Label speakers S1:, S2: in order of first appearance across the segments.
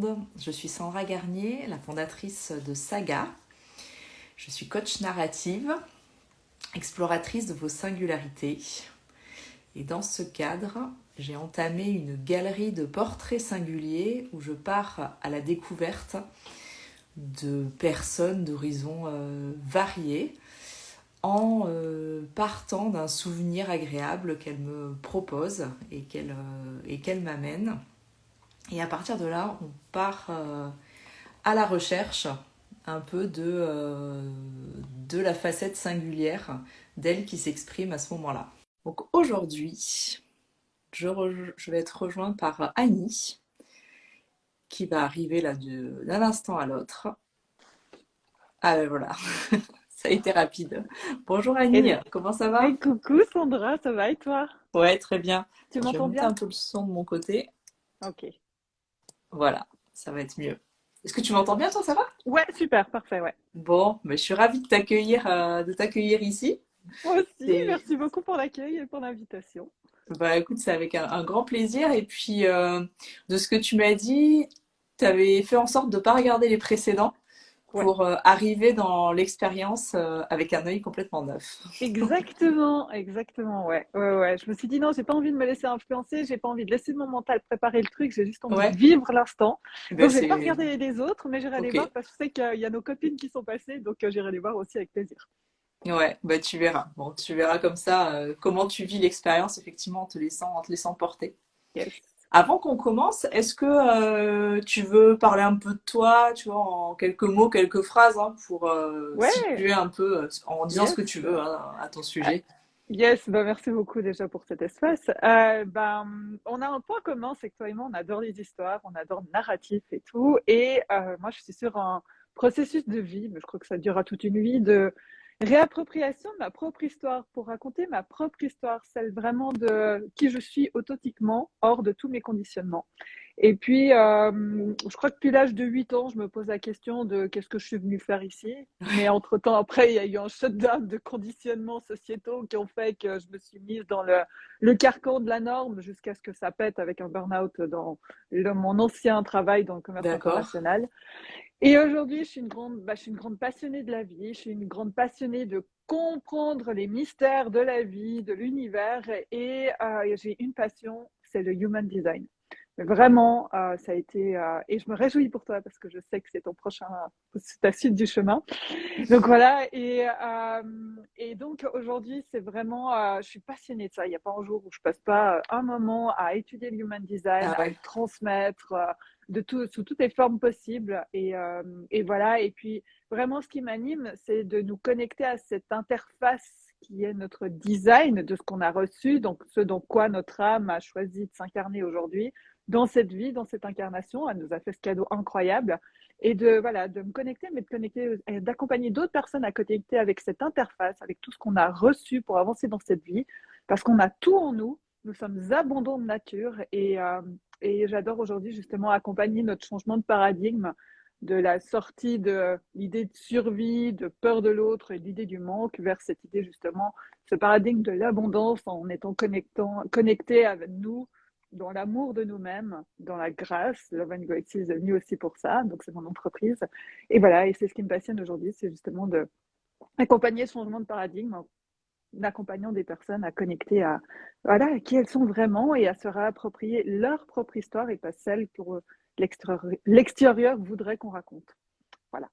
S1: monde. Je suis Sandra Garnier, la fondatrice de Saga. Je suis coach narrative, exploratrice de vos singularités. Et dans ce cadre, j'ai entamé une galerie de portraits singuliers où je pars à la découverte de personnes d'horizons variés en partant d'un souvenir agréable qu'elle me propose et qu'elle m'amène. Et à partir de là, on part à la recherche un peu de la facette singulière d'elle qui s'exprime à ce moment-là. Donc aujourd'hui, je vais être rejointe par Annie, qui va arriver là d'un instant à l'autre. Ah ben voilà, ça a été rapide. Bonjour Annie,
S2: Et,
S1: comment ça va?
S2: coucou Sandra, ça va et toi?
S1: Ouais, très bien.
S2: Tu
S1: Je vais
S2: m'entends
S1: monter
S2: bien?
S1: un peu le son de mon côté.
S2: Ok.
S1: Voilà, ça va être mieux. Est-ce que tu m'entends bien, toi, ça va?
S2: Ouais, super, parfait, ouais.
S1: Bon, mais je suis ravie de t'accueillir ici.
S2: Moi aussi,
S1: C'est,
S2: merci beaucoup pour l'accueil et pour l'invitation.
S1: bah, écoute, c'est avec un grand plaisir. Et puis, de ce que tu m'as dit, tu avais fait en sorte de ne pas regarder les précédents
S2: Ouais,
S1: pour arriver dans l'expérience avec un œil complètement neuf.
S2: exactement, exactement, ouais. Ouais, ouais. Je me suis dit non, j'ai pas envie de me laisser influencer, j'ai pas envie de laisser mon mental préparer le truc, j'ai juste envie de
S1: Ouais,
S2: vivre l'instant.
S1: ben
S2: Donc, je vais pas
S1: c'est
S2: regarder les autres, mais j'irai les
S1: ok.
S2: voir parce que je sais qu'il y a nos copines qui sont passées, donc j'irai les voir aussi avec plaisir.
S1: Ouais, bah tu verras. Bon, tu verras comme ça comment tu vis l'expérience, effectivement, en te laissant porter.
S2: Yes.
S1: Avant qu'on commence, est-ce que tu veux parler un peu de toi, tu vois, en quelques mots, quelques phrases, hein, pour
S2: Ouais,
S1: situer un peu, en disant ce
S2: yes.
S1: que tu veux hein, à ton
S2: Ah,
S1: sujet?
S2: yes, bah merci beaucoup déjà pour cet espace. On a un point commun, c'est que toi et moi, on adore les histoires, on adore le narratif et tout. Et moi, je suis sur un processus de vie, mais je crois que ça durera toute une vie, de réappropriation de ma propre histoire pour raconter ma propre histoire, celle vraiment de qui je suis authentiquement, hors de tous mes conditionnements. Et puis, je crois que depuis l'âge de 8 ans, je me pose la question de qu'est-ce que je suis venue faire ici. Mais entre-temps, après, il y a eu un shutdown de conditionnements sociétaux qui ont fait que je me suis mise dans le carcan de la norme jusqu'à ce que ça pète avec un burn-out dans mon ancien travail dans le commerce
S1: D'accord.
S2: international. Et aujourd'hui, je suis une grande passionnée de la vie, je suis une grande passionnée de comprendre les mystères de la vie, de l'univers. Et j'ai une passion, c'est le human design. Mais vraiment, ça a été, et je me réjouis pour toi parce que je sais que c'est ton prochain, c'est ta suite du chemin. Donc voilà, et donc aujourd'hui, c'est vraiment, je suis passionnée de ça. Il n'y a pas un jour où je passe pas un moment à étudier le human design,
S1: Ah
S2: à le
S1: ouais.
S2: transmettre de tout, sous toutes les formes possibles. Et voilà, et puis vraiment, ce qui m'anime, c'est de nous connecter à cette interface qui est notre design de ce qu'on a reçu, donc ce dans quoi notre âme a choisi de s'incarner aujourd'hui dans cette vie, dans cette incarnation. Elle nous a fait ce cadeau incroyable et de me connecter, mais de connecter, d'accompagner d'autres personnes à connecter avec cette interface, avec tout ce qu'on a reçu pour avancer dans cette vie, parce qu'on a tout en nous, nous sommes abondants de nature, et j'adore aujourd'hui justement accompagner notre changement de paradigme, de la sortie de l'idée de survie, de peur de l'autre et l'idée du manque vers cette idée justement, ce paradigme de l'abondance en étant connecté avec nous, dans l'amour de nous-mêmes, dans la grâce. Love and Grace est venu aussi pour ça, donc c'est mon entreprise. Et voilà, et c'est ce qui me passionne aujourd'hui, c'est justement de accompagner ce changement de paradigme en accompagnant des personnes à connecter à, voilà, à qui elles sont vraiment et à se réapproprier leur propre histoire et pas celle que l'extérieur voudrait qu'on raconte. Voilà.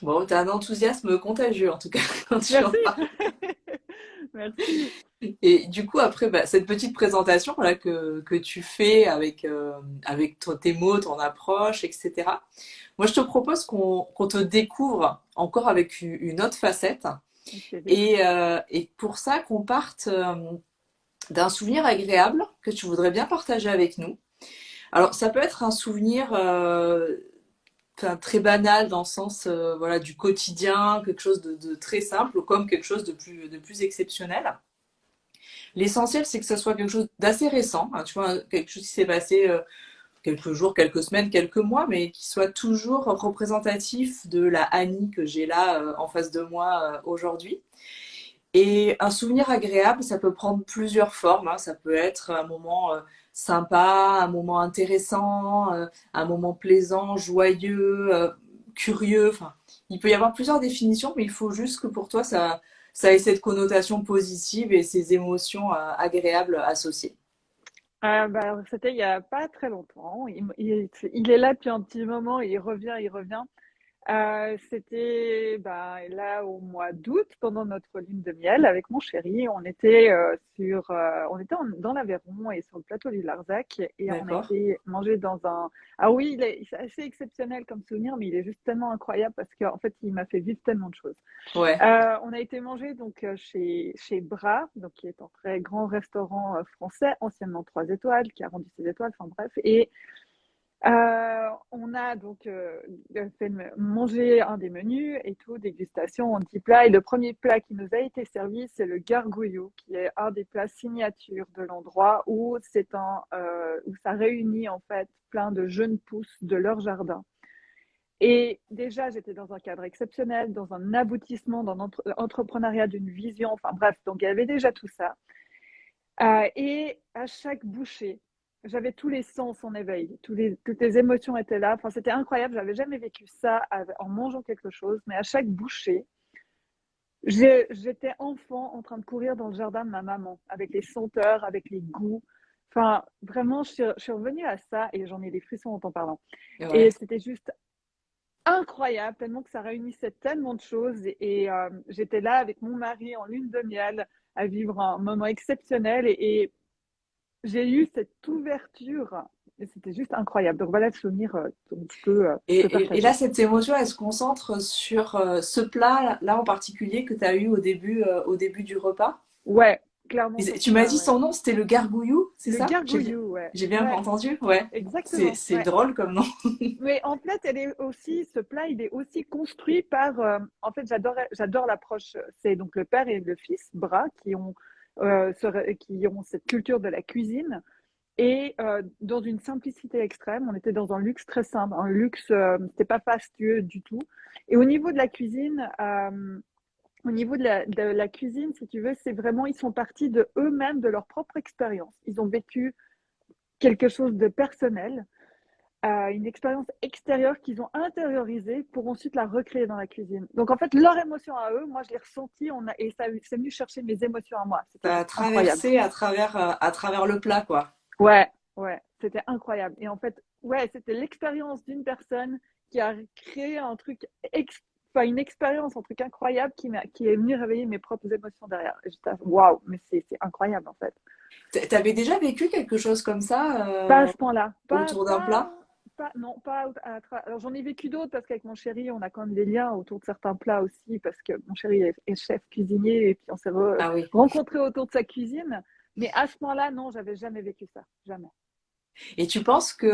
S1: Bon, t'as un enthousiasme contagieux en tout cas quand tu en
S2: Merci.
S1: parles.
S2: Merci.
S1: Et du coup, après bah, cette petite présentation là, que tu fais avec tes mots, ton approche, etc. Moi, je te propose qu'on te découvre encore avec une autre facette.
S2: Avec plaisir.
S1: Et pour ça, qu'on parte d'un souvenir agréable que tu voudrais bien partager avec nous. Alors, ça peut être un souvenir enfin, très banal dans le sens voilà, du quotidien, quelque chose de très simple, ou comme quelque chose de plus exceptionnel. L'essentiel, c'est que ça soit quelque chose d'assez récent, hein, tu vois, quelque chose qui s'est passé quelques jours, quelques semaines, quelques mois, mais qui soit toujours représentatif de la Annie que j'ai là en face de moi aujourd'hui. Et un souvenir agréable, ça peut prendre plusieurs formes, hein. Ça peut être un moment sympa, un moment intéressant, un moment plaisant, joyeux, curieux. Enfin, il peut y avoir plusieurs définitions, mais il faut juste que pour toi, ça ait cette connotation positive et ces émotions agréables associées.
S2: Bah, c'était il y a pas très longtemps. Il est là depuis un petit moment, il revient, il revient. C'était bah, là au mois d'août, pendant notre lune de miel avec mon chéri. On était dans l'Aveyron et sur le plateau du Larzac et on a
S1: D'accord?
S2: été manger dans un. Ah oui, c'est assez exceptionnel comme souvenir, mais il est juste tellement incroyable parce qu'en fait, il m'a fait vivre tellement de choses.
S1: Ouais.
S2: On a été manger donc chez Bras, donc qui est un très grand restaurant français, anciennement 3 étoiles, qui a rendu ses étoiles. Enfin bref, et on a donc fait manger un des menus et tout, dégustation, un petit plat. Et le premier plat qui nous a été servi, c'est le gargouillou, qui est un des plats signatures de l'endroit où ça réunit en fait plein de jeunes pousses de leur jardin. Et déjà, j'étais dans un cadre exceptionnel, dans un aboutissement, dans l'entrepreneuriat d'une vision. Enfin bref, donc il y avait déjà tout ça. Et à chaque bouchée, j'avais tous les sens en éveil, toutes les émotions étaient là. Enfin, c'était incroyable, j'avais jamais vécu ça en mangeant quelque chose, mais à chaque bouchée, j'étais enfant en train de courir dans le jardin de ma maman, avec les senteurs, avec les goûts. Enfin, vraiment, je suis revenue à ça et j'en ai des frissons en t'en parlant. Et
S1: Ouais.
S2: c'était juste incroyable, tellement que ça réunissait tellement de choses. Et j'étais là avec mon mari en lune de miel à vivre un moment exceptionnel. Et j'ai eu cette ouverture et c'était juste incroyable. Donc voilà le souvenir dont je peux
S1: Et là,
S2: partager.
S1: cette émotion, elle se concentre sur ce plat là en particulier que tu as eu au début du repas.
S2: Ouais, clairement
S1: Et
S2: sur
S1: tu
S2: ce
S1: m'as
S2: plat,
S1: dit
S2: ouais.
S1: son nom, c'était le gargouillou, c'est
S2: Le
S1: ça?
S2: gargouillou, ouais.
S1: J'ai bien
S2: Ouais,
S1: entendu? Ouais.
S2: exactement,
S1: C'est
S2: ouais.
S1: drôle comme nom.
S2: Mais en fait, ce plat, il est aussi construit par, en fait, j'adore l'approche. C'est donc le père et le fils, Bras, qui ont cette culture de la cuisine. Et dans une simplicité extrême, on était dans un luxe très simple, un luxe, c'était pas fastueux du tout. Et au niveau de la cuisine, si tu veux, c'est vraiment, ils sont partis de eux-mêmes, de leur propre expérience. Ils ont vécu quelque chose de personnel, une expérience extérieure qu'ils ont intériorisée pour ensuite la recréer dans la cuisine. Donc en fait, leur émotion à eux, moi je l'ai ressentie, et ça c'est venu chercher mes émotions à moi. C'était
S1: Ça a
S2: juste incroyable.
S1: traversé à travers le plat, quoi.
S2: Ouais, ouais, c'était incroyable. Et en fait, ouais, c'était l'expérience d'une personne qui a créé enfin, une expérience, un truc incroyable qui est venu réveiller mes propres émotions derrière. Et j'étais, waouh, mais c'est incroyable en fait.
S1: T'avais déjà vécu quelque chose comme ça
S2: Pas à ce point-là.
S1: autour d'un plat?
S2: Non, pas alors j'en ai vécu d'autres parce qu'avec mon chéri, on a quand même des liens autour de certains plats aussi parce que mon chéri est chef cuisinier et puis on s'est
S1: Ah oui.
S2: rencontrés autour de sa cuisine. Mais à ce point-là, non, j'avais jamais vécu ça. Jamais.
S1: Et tu penses que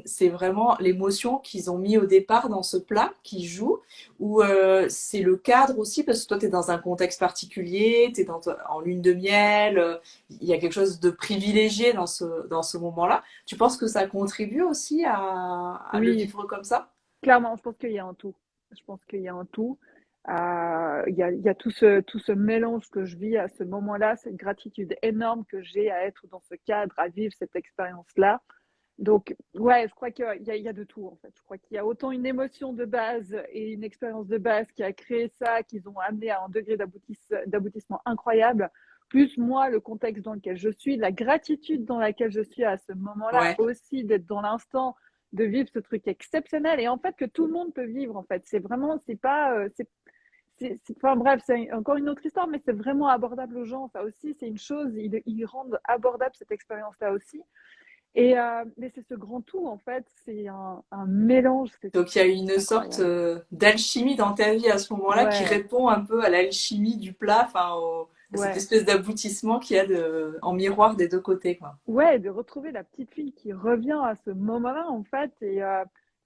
S1: c'est vraiment l'émotion qu'ils ont mis au départ dans ce plat qui joue, ou c'est le cadre aussi, parce que toi, tu es dans un contexte particulier, tu es en lune de miel, il y a quelque chose de privilégié dans ce moment-là. Tu penses que ça contribue aussi à le
S2: Oui,
S1: vivre comme ça?
S2: clairement, je pense qu'il y a un tout. Je pense qu'il y a un tout. Il y a tout ce mélange que je vis à ce moment-là, cette gratitude énorme que j'ai à être dans ce cadre, à vivre cette expérience-là. Donc, ouais, je crois qu'il y a de tout, en fait. Je crois qu'il y a autant une émotion de base et une expérience de base qui a créé ça, qu'ils ont amené à un degré d'aboutissement incroyable, plus moi, le contexte dans lequel je suis, la gratitude dans laquelle je suis à ce moment-là,
S1: Ouais.
S2: aussi d'être dans l'instant, de vivre ce truc exceptionnel et en fait que tout le monde peut vivre, en fait. C'est vraiment, c'est pas, enfin bref, c'est encore une autre histoire, mais c'est vraiment abordable aux gens. Ça aussi, c'est une chose, ils rendent abordable cette expérience-là aussi. Mais c'est ce grand tout, en fait, c'est un mélange,
S1: Donc il y a une
S2: c'est
S1: sorte
S2: incroyable.
S1: d'alchimie dans ta vie à ce moment-là qui
S2: Ouais,
S1: répond un peu à l'alchimie du plat, enfin à cette
S2: ouais,
S1: espèce d'aboutissement qu'il y a en miroir des deux côtés, quoi.
S2: ouais, de retrouver la petite fille qui revient à ce moment-là, en fait. Et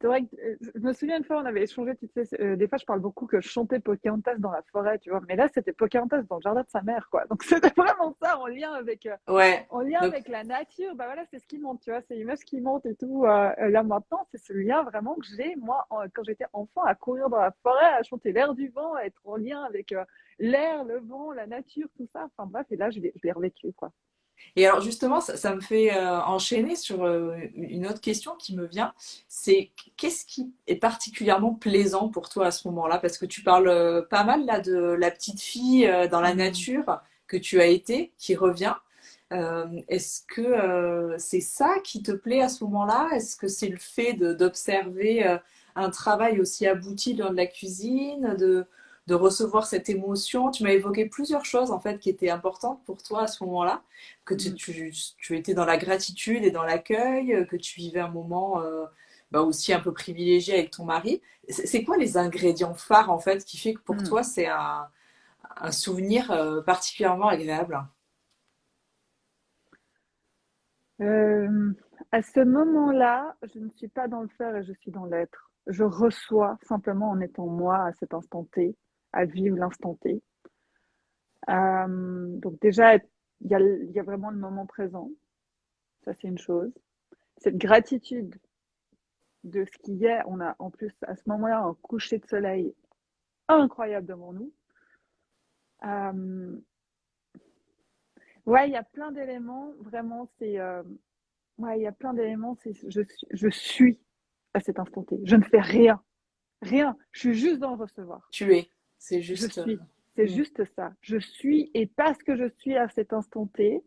S2: c'est vrai que je me souviens une fois, on avait échangé, tu sais, des fois je parle beaucoup que je chantais Pocahontas dans la forêt, tu vois, mais là c'était Pocahontas dans le jardin de sa mère, quoi. Donc c'était vraiment ça
S1: Ouais.
S2: en lien
S1: Donc
S2: avec la nature. Bah voilà, c'est ce qui monte, tu vois, c'est l'image qui monte et tout. Là maintenant, c'est ce lien vraiment que j'ai, moi, quand j'étais enfant, à courir dans la forêt, à chanter l'air du vent, à être en lien avec l'air, le vent, la nature, tout ça. Enfin bref, et là je l'ai revécu, quoi.
S1: Et alors justement, ça me fait enchaîner sur une autre question qui me vient. C'est qu'est-ce qui est particulièrement plaisant pour toi à ce moment-là? Parce que tu parles pas mal là de la petite fille dans la
S2: Mm.
S1: nature que tu as été, qui revient. Est-ce que c'est ça qui te plaît à ce moment-là? Est-ce que c'est le fait d'observer un travail aussi abouti dans de la cuisine, de recevoir cette émotion? Tu m'as évoqué plusieurs choses en fait qui étaient importantes pour toi à ce moment-là, que
S2: Mm.
S1: tu étais dans la gratitude et dans l'accueil, que tu vivais un moment bah, aussi un peu privilégié avec ton mari. C'est quoi les ingrédients phares en fait qui fait que pour
S2: Mm.
S1: toi c'est un souvenir particulièrement agréable?
S2: Euh, à ce moment-là, je ne suis pas dans le faire et je suis dans l'être. Je reçois simplement en étant moi à cet instant T, à vivre l'instant T. Donc déjà, il y a vraiment le moment présent, ça c'est une chose. Cette gratitude de ce qui est, on a en plus à ce moment-là un coucher de soleil incroyable devant nous. Euh, ouais, il y a plein d'éléments, vraiment, ouais, il y a plein d'éléments, je suis à cet instant T. Je ne fais rien, rien. Je suis juste dans le recevoir.
S1: Tu es, c'est
S2: Je
S1: juste.
S2: suis. C'est
S1: Mm,
S2: juste ça. Je suis, et parce que je suis à cet instant T,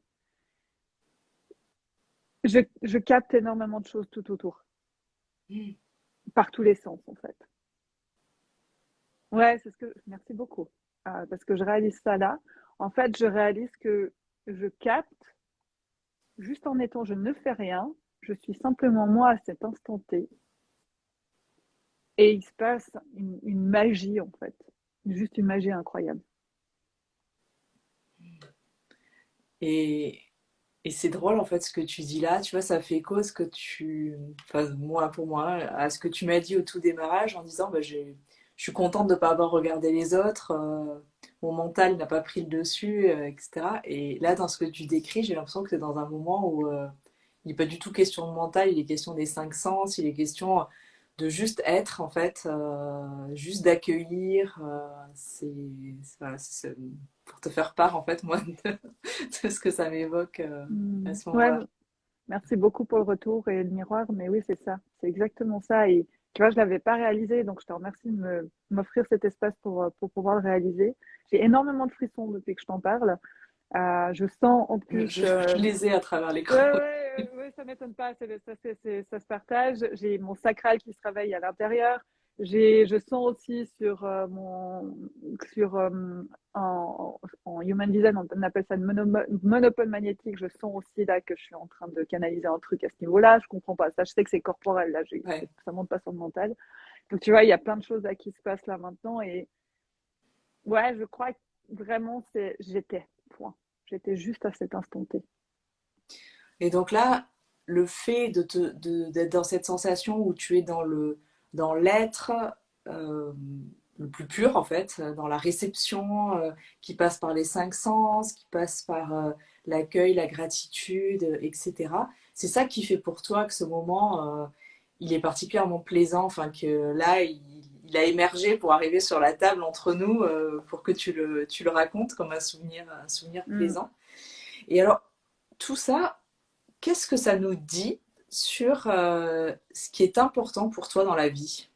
S2: je capte énormément de choses tout autour,
S1: mm.
S2: par tous les sens, en fait. Ouais, c'est ce que. Merci beaucoup. Parce que je réalise ça là. En fait, je réalise que je capte, juste en étant, je ne fais rien. Je suis simplement moi à cet instant T. Et il se passe une magie, en fait. Juste une magie incroyable.
S1: Et, et c'est drôle en fait ce que tu dis là, tu vois, ça fait écho à ce que enfin moi pour moi, à ce que tu m'as dit au tout démarrage en disant bah, je suis contente de ne pas avoir regardé les autres, mon mental n'a pas pris le dessus, etc. Et là dans ce que tu décris, j'ai l'impression que tu es dans un moment où il n'est pas du tout question de mental, il est question des cinq sens, il est question de juste être en fait, juste d'accueillir, voilà, pour te faire part en fait moi de ce que ça m'évoque à ce
S2: Ouais,
S1: moment-là.
S2: merci beaucoup pour le retour et le miroir. Mais oui, c'est ça. C'est exactement ça. Et tu vois, je ne l'avais pas réalisé. Donc, je te remercie de m'offrir cet espace pour pouvoir le réaliser. J'ai énormément de frissons depuis que je t'en parle. Je sens en plus.
S1: Je les ai à travers
S2: Ouais,
S1: l'écran.
S2: ouais, ouais, ça m'étonne pas, ça se partage. J'ai mon sacral qui se réveille à l'intérieur. Je sens aussi sur en human design, on appelle ça le monopole magnétique. Je sens aussi là que je suis en train de canaliser un truc à ce niveau-là. Je comprends pas ça. Je sais que c'est corporel là.
S1: Ouais.
S2: Ça monte pas sur le mental. Donc tu vois, il y a plein de choses là qui se passent là maintenant. Et ouais, je crois que vraiment j'étais. Point. J'étais juste à cet instant T.
S1: Et donc là, le fait d'être dans cette sensation où tu es dans l'être euh, le plus pur en fait, dans la réception qui passe par les cinq sens, qui passe par l'accueil, la gratitude, etc. C'est ça qui fait pour toi que ce moment, il est particulièrement plaisant, enfin que là, il a émergé pour arriver sur la table entre nous, pour que tu le racontes comme un souvenir
S2: Mm.
S1: plaisant. Et alors, tout ça, qu'est-ce que ça nous dit sur ce qui est important pour toi dans la vie?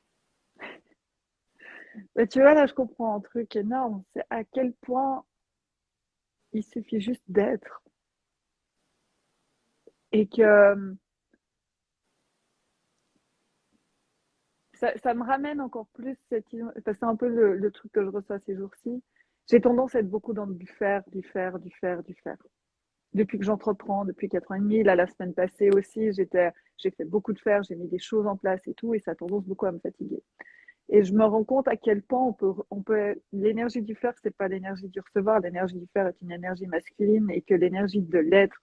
S2: Mais tu vois, là, je comprends un truc énorme. C'est à quel point il suffit juste d'être. Et que ça me ramène encore plus parce que c'est un peu le truc que je reçois ces jours-ci. J'ai tendance à être beaucoup dans du faire, du faire, du faire, du faire. Depuis que j'entreprends, depuis 4 ans et demi, là, la semaine passée aussi, j'ai fait beaucoup de faire, j'ai mis des choses en place et tout, et ça a tendance beaucoup à me fatiguer. Et je me rends compte à quel point l'énergie du faire, c'est pas l'énergie du recevoir. L'énergie du faire est une énergie masculine et que l'énergie de l'être,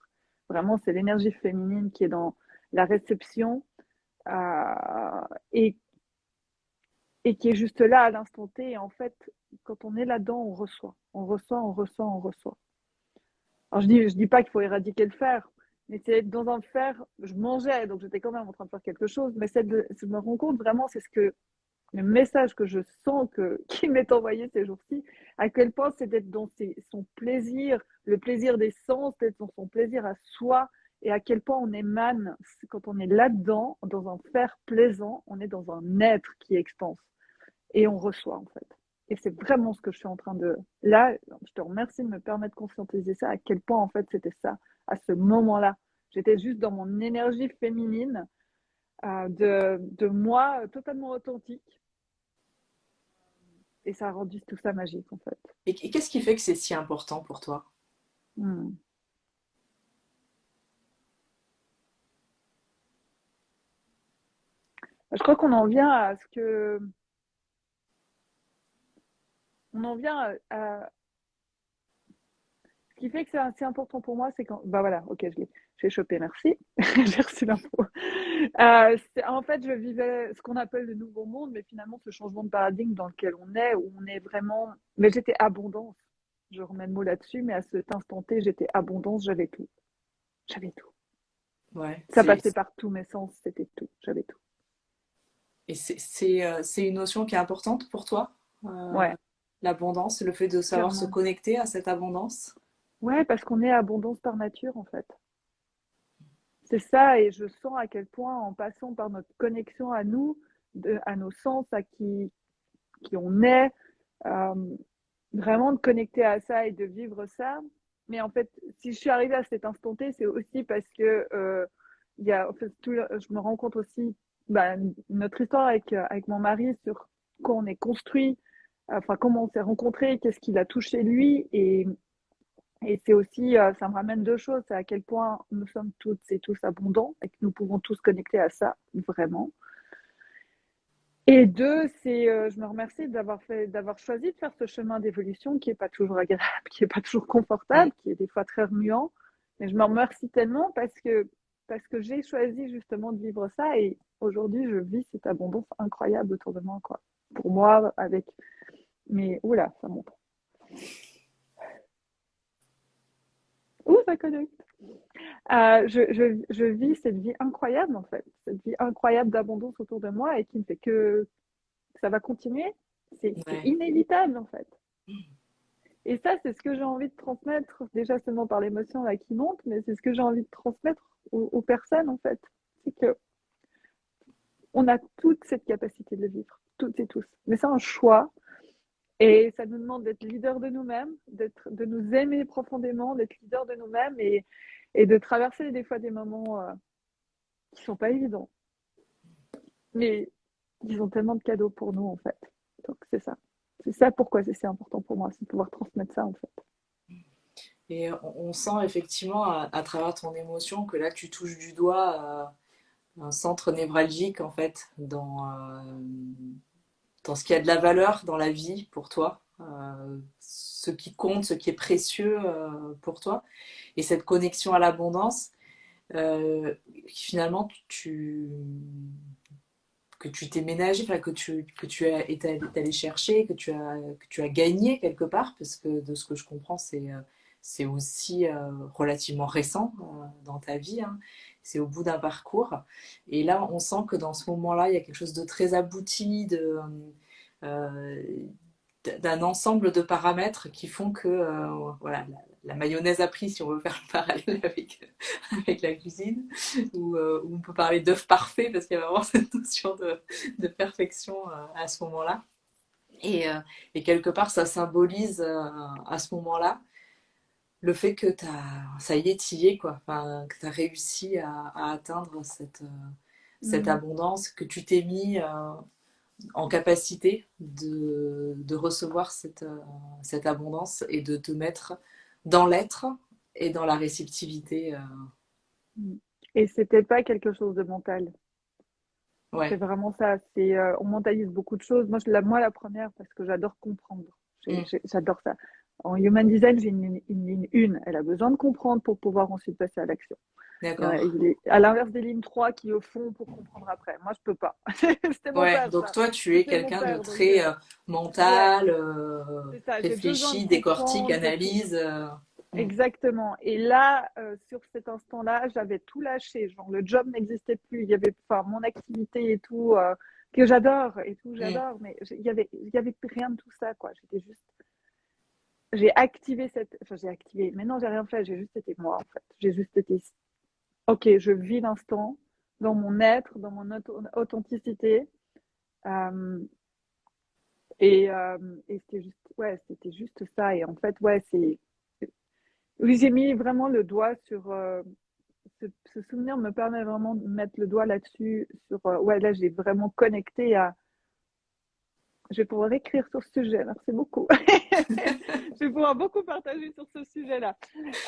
S2: vraiment, c'est l'énergie féminine qui est dans la réception et, et qui est juste là à l'instant T. Et en fait, quand on est là-dedans, on reçoit, on reçoit, on reçoit, on reçoit. Alors je dis pas qu'il faut éradiquer le faire, mais c'est dans un faire, je mangeais, donc j'étais quand même en train de faire quelque chose, mais je me rends compte vraiment, c'est ce que le message que je sens qui m'est envoyé ces jours-ci, à quel point c'est d'être dans son plaisir, le plaisir des sens, d'être dans son plaisir à soi, et à quel point on émane, quand on est là-dedans, dans un faire plaisant, on est dans un être qui expanse, et on reçoit en fait. Et c'est vraiment ce que je suis en train de... Là, je te remercie de me permettre de conscientiser ça, à quel point en fait c'était ça, à ce moment-là. J'étais juste dans mon énergie féminine, de moi totalement authentique. Et ça a rendu tout ça magique, en fait.
S1: Et qu'est-ce qui fait que c'est si important pour toi?
S2: Hmm. Je crois qu'on en vient à ce que... On en vient Ce qui fait que c'est assez important pour moi, c'est quand... Bah voilà, ok, je l'ai chopé, merci. J'ai reçu l'info. En fait, je vivais ce qu'on appelle le nouveau monde, mais finalement, ce changement de paradigme dans lequel on est, où on est vraiment... Mais j'étais abondance. Je remets le mot là-dessus, mais à cet instant T, j'étais abondance, j'avais tout. J'avais tout.
S1: Ouais,
S2: Ça passait par tous mes sens, c'était tout. J'avais tout.
S1: et c'est une notion qui est importante pour toi,
S2: Ouais,
S1: l'abondance, le fait de savoir se
S2: clairement.
S1: connecter à cette abondance.
S2: Ouais, parce qu'on est abondance par nature, en fait. C'est ça, et je sens à quel point, en passant par notre connexion à nous, à nos sens, à qui on est, euh, vraiment de connecter à ça et de vivre ça. Mais en fait, si je suis arrivée à cet instant T, c'est aussi parce que il y a, en fait, je me rends compte aussi bah, notre histoire avec mon mari sur quoi on est construit, enfin comment on s'est rencontrés, qu'est-ce qui l'a touché lui, et c'est aussi, ça me ramène deux choses, c'est à quel point nous sommes toutes et tous abondants et que nous pouvons tous connecter à ça, vraiment. Et deux, c'est, je me remercie d'avoir choisi de faire ce chemin d'évolution qui est pas toujours agréable, qui est pas toujours
S1: Mm.
S2: confortable, qui est des fois très remuant. Mais je me remercie tellement parce que j'ai choisi justement de vivre ça et aujourd'hui, je vis cette abondance incroyable autour de moi, quoi. Pour moi, avec mes, oula, ça monte. Ouh, ça connecte. Je vis cette vie incroyable en fait, cette vie incroyable d'abondance autour de moi et qui me fait que ça va continuer. C'est
S1: Ouais.
S2: inévitable en fait. Et ça, c'est ce que j'ai envie de transmettre, déjà seulement par l'émotion là qui monte, mais c'est ce que j'ai envie de transmettre aux personnes en fait. C'est que on a toute cette capacité de le vivre, toutes et tous. Mais c'est un choix et ça nous demande d'être leader de nous-mêmes, de nous aimer profondément, d'être leader de nous-mêmes et de traverser des fois des moments qui sont pas évidents. Mais ils ont tellement de cadeaux pour nous en fait. Donc c'est ça. C'est ça pourquoi c'est si important pour moi, c'est de pouvoir transmettre ça en fait.
S1: Et on sent effectivement à travers ton émotion que là tu touches du doigt un centre névralgique en fait dans ce qui a de la valeur dans la vie pour toi, ce qui compte, ce qui est précieux pour toi. Et cette connexion à l'abondance, finalement, que tu t'es ménagé, enfin, que tu es allé chercher, que tu as gagné quelque part, parce que de ce que je comprends, c'est aussi relativement récent dans ta vie. Hein. C'est au bout d'un parcours. Et là, on sent que dans ce moment-là, il y a quelque chose de très abouti, euh, d'un ensemble de paramètres qui font que voilà, la mayonnaise a pris, si on veut faire le parallèle avec la cuisine, où on peut parler d'œuf parfait, parce qu'il y a vraiment cette notion de perfection à ce moment-là. Et quelque part, ça symbolise à ce moment-là le fait que ça y est, t'y es, quoi. Enfin, que tu as réussi à atteindre cette
S2: Mm.
S1: abondance, que tu t'es mis en capacité de recevoir cette abondance et de te mettre dans l'être et dans la réceptivité.
S2: Mm. Et c'était pas quelque chose de mental. C'est
S1: Ouais.
S2: vraiment ça. C'est, on mentalise beaucoup de choses. Moi, la première, parce que j'adore comprendre.
S1: Mm.
S2: J'adore ça. En human design, j'ai une ligne 1. Elle a besoin de comprendre pour pouvoir ensuite passer à l'action.
S1: D'accord.
S2: À l'inverse des lignes 3 qui au fond pour comprendre après. Moi, je peux pas. C'était mon
S1: Ouais,
S2: père,
S1: donc
S2: ça.
S1: toi, tu es
S2: C'est mon
S1: quelqu'un de
S2: père. Donc,
S1: très
S2: ouais,
S1: mental,
S2: c'est ça. J'ai besoin de
S1: réfléchi, décortique,
S2: comprendre. J'ai tout.
S1: analyse. Mm.
S2: Exactement. Et là, sur cet instant-là, j'avais tout lâché. Genre, le job n'existait plus. Il y avait, enfin, mon activité et tout. que j'adore et tout,
S1: Mm.
S2: j'adore, mais il y avait rien de tout ça, quoi. J'étais juste, j'ai activé cette, enfin, j'ai activé, mais non, j'ai rien fait, j'ai juste été moi, en fait. J'ai juste été, ok, je vis l'instant dans mon être, dans mon authenticité. Euh, et c'était juste, ouais, c'était juste ça. Et en fait, ouais, oui, j'ai mis vraiment le doigt sur, ce souvenir me permet vraiment de mettre le doigt là-dessus, sur, ouais, là, j'ai vraiment connecté à, je vais pouvoir écrire sur ce sujet. Merci beaucoup. Je vais pouvoir beaucoup partager sur ce sujet-là.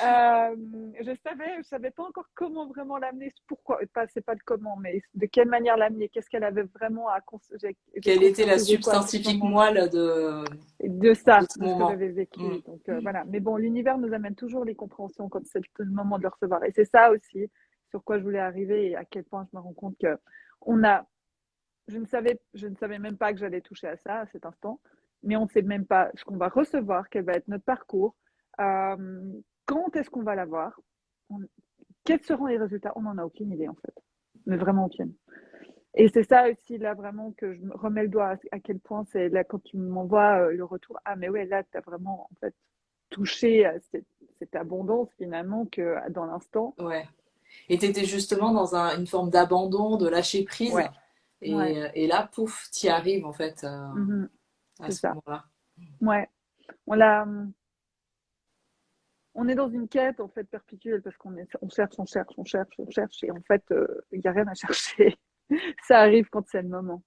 S2: Je savais pas encore comment vraiment l'amener. Pourquoi, pas, c'est pas le comment, mais de quelle manière l'amener. Qu'est-ce qu'elle avait vraiment à j'ai
S1: Quelle était la
S2: conscientisé quoi à ce
S1: substantifique
S2: moment
S1: moelle
S2: de
S1: de
S2: ça,
S1: ce
S2: de ce que
S1: moment?
S2: j'avais
S1: Mm.
S2: vécu. Donc voilà. Mais bon, l'univers nous amène toujours les compréhensions quand c'est le moment de le recevoir. Et c'est ça aussi sur quoi je voulais arriver et à quel point je me rends compte que on a je ne savais même pas que j'allais toucher à ça à cet instant, mais on ne sait même pas ce qu'on va recevoir, quel va être notre parcours, quand est-ce qu'on va l'avoir, on, quels seront les résultats, on n'en a aucune idée en fait, mais vraiment aucune. Et c'est ça aussi là vraiment que je me remets le doigt à quel point c'est là quand tu m'envoies le retour, ah mais ouais là tu as vraiment en fait touché à cette abondance finalement que dans l'instant.
S1: Ouais. Et tu étais justement dans une forme d'abandon, de lâcher prise.
S2: Ouais, ouais,
S1: Et là, pouf, t'y arrives en fait
S2: mm-hmm,
S1: à
S2: c'est
S1: ce
S2: ça.
S1: moment-là.
S2: Ouais, on l'a. On est dans une quête en fait perpétuelle parce on cherche, on cherche, on cherche, on cherche et en fait il n'y a rien à chercher. Ça arrive quand c'est le moment.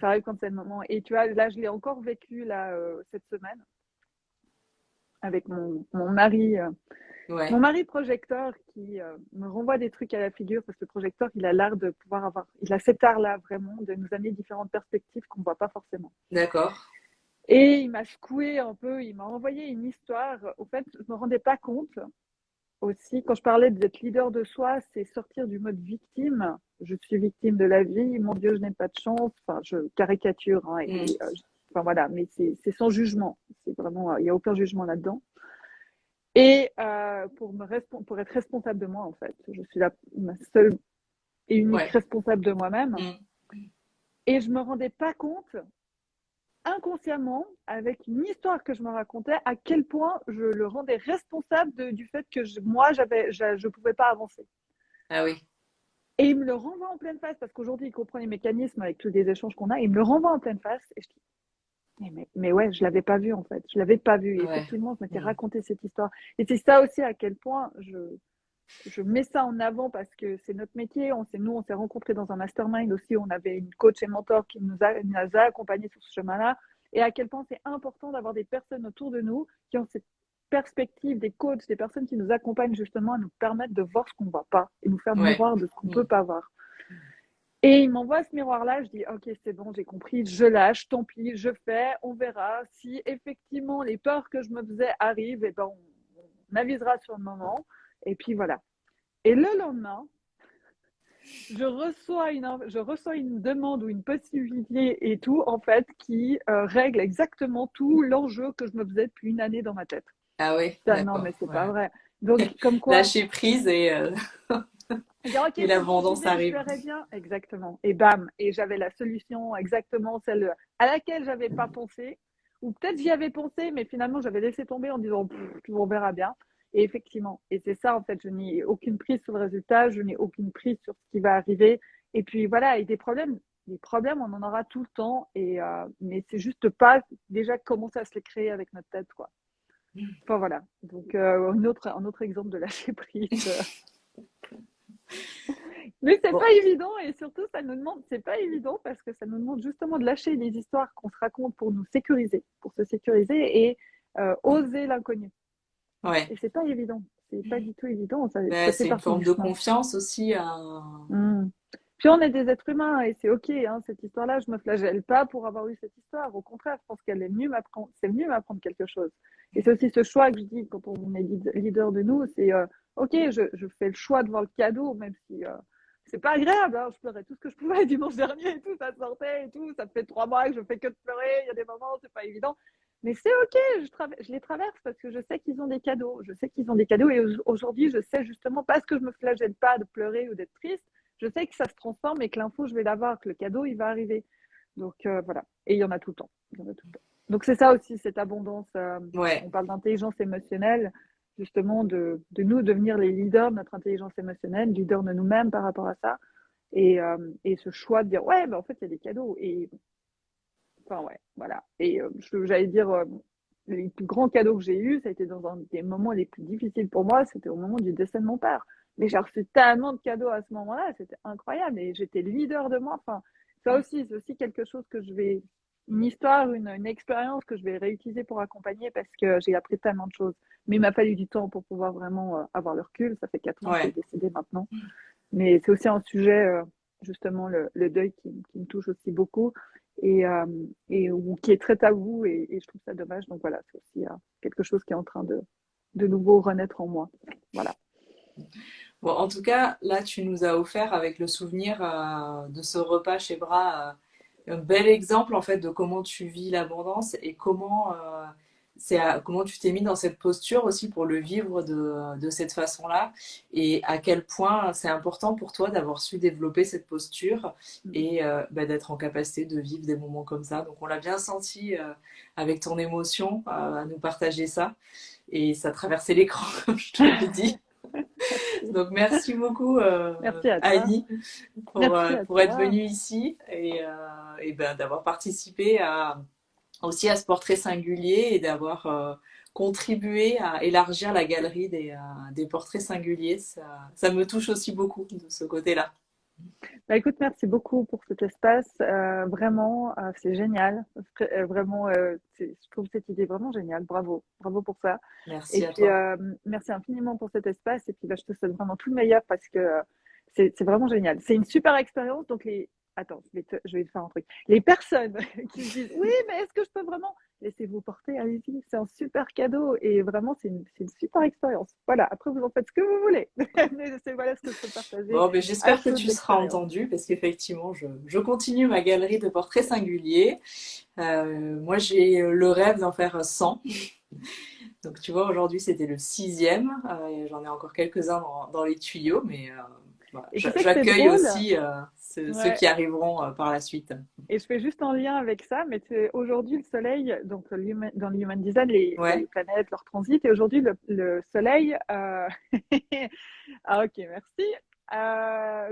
S2: Ça arrive quand c'est le moment. Et tu vois, là je l'ai encore vécu là cette semaine avec mon mari. Mon
S1: Ouais,
S2: mari projecteur qui me renvoie des trucs à la figure parce que le projecteur il a l'art de pouvoir avoir, il a cet art là vraiment de nous amener différentes perspectives qu'on ne voit pas forcément.
S1: d'accord.
S2: Et il m'a secoué un peu, il m'a envoyé une histoire. Au fait, je ne me rendais pas compte aussi, quand je parlais d'être leader de soi, c'est sortir du mode victime. Je suis victime de la vie, mon Dieu, je n'ai pas de chance. Enfin, je caricature, hein,
S1: Mm.
S2: enfin voilà, mais c'est sans jugement. C'est vraiment, il n'y a aucun jugement là-dedans. Et pour être responsable de moi, en fait, je suis ma seule et unique
S1: Ouais.
S2: responsable de moi-même.
S1: Mm.
S2: Et je me rendais pas compte, inconsciemment, avec une histoire que je me racontais, à quel point je le rendais responsable du fait que moi, je pouvais pas avancer.
S1: Ah oui.
S2: Et il me le renvoie en pleine face parce qu'aujourd'hui, il comprend les mécanismes avec tous les échanges qu'on a. Il me le renvoie en pleine face. Et je dis, mais ouais, je l'avais pas vu en fait. Je l'avais pas vu. Et
S1: Ouais.
S2: effectivement, je m'étais
S1: Mm.
S2: raconté cette histoire. Et c'est ça aussi à quel point je mets ça en avant parce que c'est notre métier. On s'est rencontrés dans un mastermind aussi. On avait une coach et mentor qui nous a accompagnés sur ce chemin-là. Et à quel point c'est important d'avoir des personnes autour de nous qui ont cette perspective, des coachs, des personnes qui nous accompagnent justement à nous permettre de voir ce qu'on ne voit pas et nous faire
S1: Ouais.
S2: miroir de ce qu'on ne
S1: Mm.
S2: peut pas voir. Et il m'envoie ce miroir-là, je dis, ok, c'est bon, j'ai compris, je lâche, tant pis, je fais, on verra. Si effectivement les peurs que je me faisais arrivent, eh ben, on avisera sur le moment. Et puis voilà. Et le lendemain, je reçois une demande ou une possibilité et tout, en fait, qui règle exactement tout l'enjeu que je me faisais depuis une année dans ma tête.
S1: Ah oui,
S2: Ça, non,
S1: d'accord.
S2: mais c'est
S1: Ouais.
S2: pas vrai. Donc, comme quoi,
S1: Lâcher prise
S2: dire, ok,
S1: et
S2: c'est bon, j'y
S1: l'abondance
S2: vais, je
S1: arrive.
S2: verrai bien. Exactement. Et bam. Et j'avais la solution exactement celle à laquelle j'avais pas pensé. Ou peut-être j'y avais pensé, mais finalement, j'avais laissé tomber en disant, on verra bien. Et effectivement. Et c'est ça, en fait. Je n'ai aucune prise sur le résultat. Je n'ai aucune prise sur ce qui va arriver. Et puis, voilà. Et des problèmes, on en aura tout le temps. Mais c'est juste pas déjà commencer à se les créer avec notre tête, quoi. Enfin, voilà. Donc, un autre exemple de lâcher prise. Mais c'est
S1: Bon,
S2: pas évident et surtout ça nous demande, c'est pas évident parce que ça nous demande justement de lâcher les histoires qu'on se raconte pour nous sécuriser, pour se sécuriser et oser l'inconnu.
S1: ouais.
S2: Et c'est pas évident, c'est pas du tout évident,
S1: Ben,
S2: ça fait
S1: c'est une
S2: partie
S1: forme
S2: du
S1: de
S2: chemin.
S1: confiance aussi à...
S2: Mm. Puis on est des êtres humains et c'est ok, hein, cette histoire-là, je me flagelle pas pour avoir eu cette histoire. Au contraire, je pense qu'elle est venue m'apprendre, c'est venu m'apprendre quelque chose. Et c'est aussi ce choix que je dis quand on est leader de nous, c'est ok, je fais le choix de voir le cadeau, même si c'est pas agréable. Hein, je pleurais tout ce que je pouvais dimanche dernier et tout, ça sortait et tout. Ça fait 3 mois que je fais que de pleurer. Il y a des moments, c'est pas évident. Mais c'est ok, je les traverse parce que je sais qu'ils ont des cadeaux. Je sais qu'ils ont des cadeaux et aujourd'hui, je sais justement parce que je me flagelle pas de pleurer ou d'être triste, je sais que ça se transforme et que l'info, je vais l'avoir, que le cadeau, il va arriver. Donc voilà. Et il y en a tout le temps. Il y en a tout le temps. Donc c'est ça aussi, cette abondance. On
S1: Ouais,
S2: parle d'intelligence émotionnelle, justement, de nous devenir les leaders de notre intelligence émotionnelle, leaders de nous-mêmes par rapport à ça. Et ce choix de dire, ouais, bah, en fait, il y a des cadeaux. Et enfin, ouais, voilà. Et j'allais dire, les plus grands cadeaux que j'ai eus, ça a été dans un des moments les plus difficiles pour moi, c'était au moment du décès de mon père. Mais j'ai reçu tellement de cadeaux à ce moment-là, c'était incroyable. Et j'étais leader de moi. Enfin, ça aussi, c'est aussi quelque chose que je vais, une histoire, une expérience que je vais réutiliser pour accompagner parce que j'ai appris tellement de choses. Mais il m'a fallu du temps pour pouvoir vraiment avoir le recul. Ça fait 4 ans qu'il est
S1: ouais.
S2: décédé maintenant. Mais c'est aussi un sujet, justement, le deuil qui me touche aussi beaucoup et, ou qui est très tabou et je trouve ça dommage. Donc voilà, c'est aussi quelque chose qui est en train de nouveau renaître en moi. Voilà.
S1: Bon, en tout cas, là, tu nous as offert avec le souvenir de ce repas chez Bras un bel exemple en fait de comment tu vis l'abondance et comment comment tu t'es mis dans cette posture aussi pour le vivre de cette façon-là et à quel point c'est important pour toi d'avoir su développer cette posture et bah, d'être en capacité de vivre des moments comme ça. Donc on l'a bien senti avec ton émotion à nous partager ça et ça traversait l'écran comme je te l'ai dit.
S2: Merci.
S1: Donc merci beaucoup
S2: Merci à toi.
S1: Annie
S2: Merci à
S1: pour être
S2: toi.
S1: venue ici et ben, d'avoir participé aussi à ce portrait singulier et d'avoir contribué à élargir la galerie des portraits singuliers. Ça me touche aussi beaucoup de ce côté-là.
S2: Bah, écoute, merci beaucoup pour cet espace. Vraiment, c'est génial. Vraiment, je trouve cette idée vraiment géniale. Bravo. Bravo pour ça. Et
S1: Merci à
S2: puis,
S1: toi.
S2: merci infiniment pour cet espace. Et puis, bah, je te souhaite vraiment tout le meilleur parce que c'est vraiment génial. C'est une super expérience. Donc, attends, je vais te faire un truc. Les personnes qui me disent, oui, mais est-ce que je peux vraiment laissez-vous porter, allez-y. C'est un super cadeau. Et vraiment, c'est une super expérience. Voilà. Après, vous en faites ce que vous voulez. Mais voilà ce que je peux partager
S1: Bon, ben,
S2: à
S1: j'espère que
S2: titre
S1: tu seras
S2: d'expérience.
S1: entendu parce qu'effectivement, je continue ma galerie de portraits singuliers. Moi, j'ai le rêve d'en faire 100. Donc, tu vois, aujourd'hui, c'était le sixième. Et j'en ai encore quelques-uns dans les tuyaux, mais voilà.
S2: Et tu sais que c'est
S1: J'accueille
S2: drôle,
S1: aussi ceux
S2: ouais,
S1: qui arriveront par la suite.
S2: et je fais juste en lien avec ça, mais aujourd'hui le Soleil, donc dans le Human Design, il y a les
S1: Ouais,
S2: planètes, leur transit, et aujourd'hui le Soleil, ah ok, merci.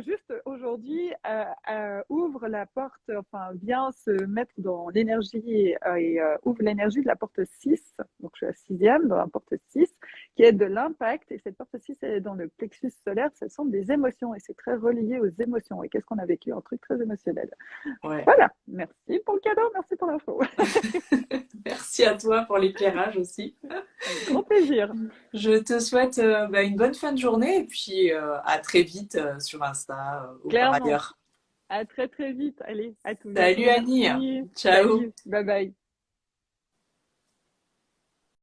S2: Juste aujourd'hui, ouvre la porte, enfin vient se mettre dans l'énergie et ouvre l'énergie de la porte 6. Donc je suis à sixième dans la porte 6, qui est de l'impact. Et cette porte 6, elle est dans le plexus solaire, ce sont des émotions et c'est très relié aux émotions. Et qu'est-ce qu'on a vécu? Un truc très émotionnel.
S1: ouais.
S2: Voilà, merci pour le cadeau, merci pour l'info.
S1: Merci à toi pour l'éclairage aussi.
S2: Avec grand plaisir,
S1: Je te souhaite bah, une bonne fin de journée et puis à très vite sur Insta ou par
S2: clairement.
S1: ailleurs.
S2: À très très vite. Allez, à tout bientôt.
S1: Salut Annie,
S2: Merci.
S1: ciao.
S2: Salut, bye bye.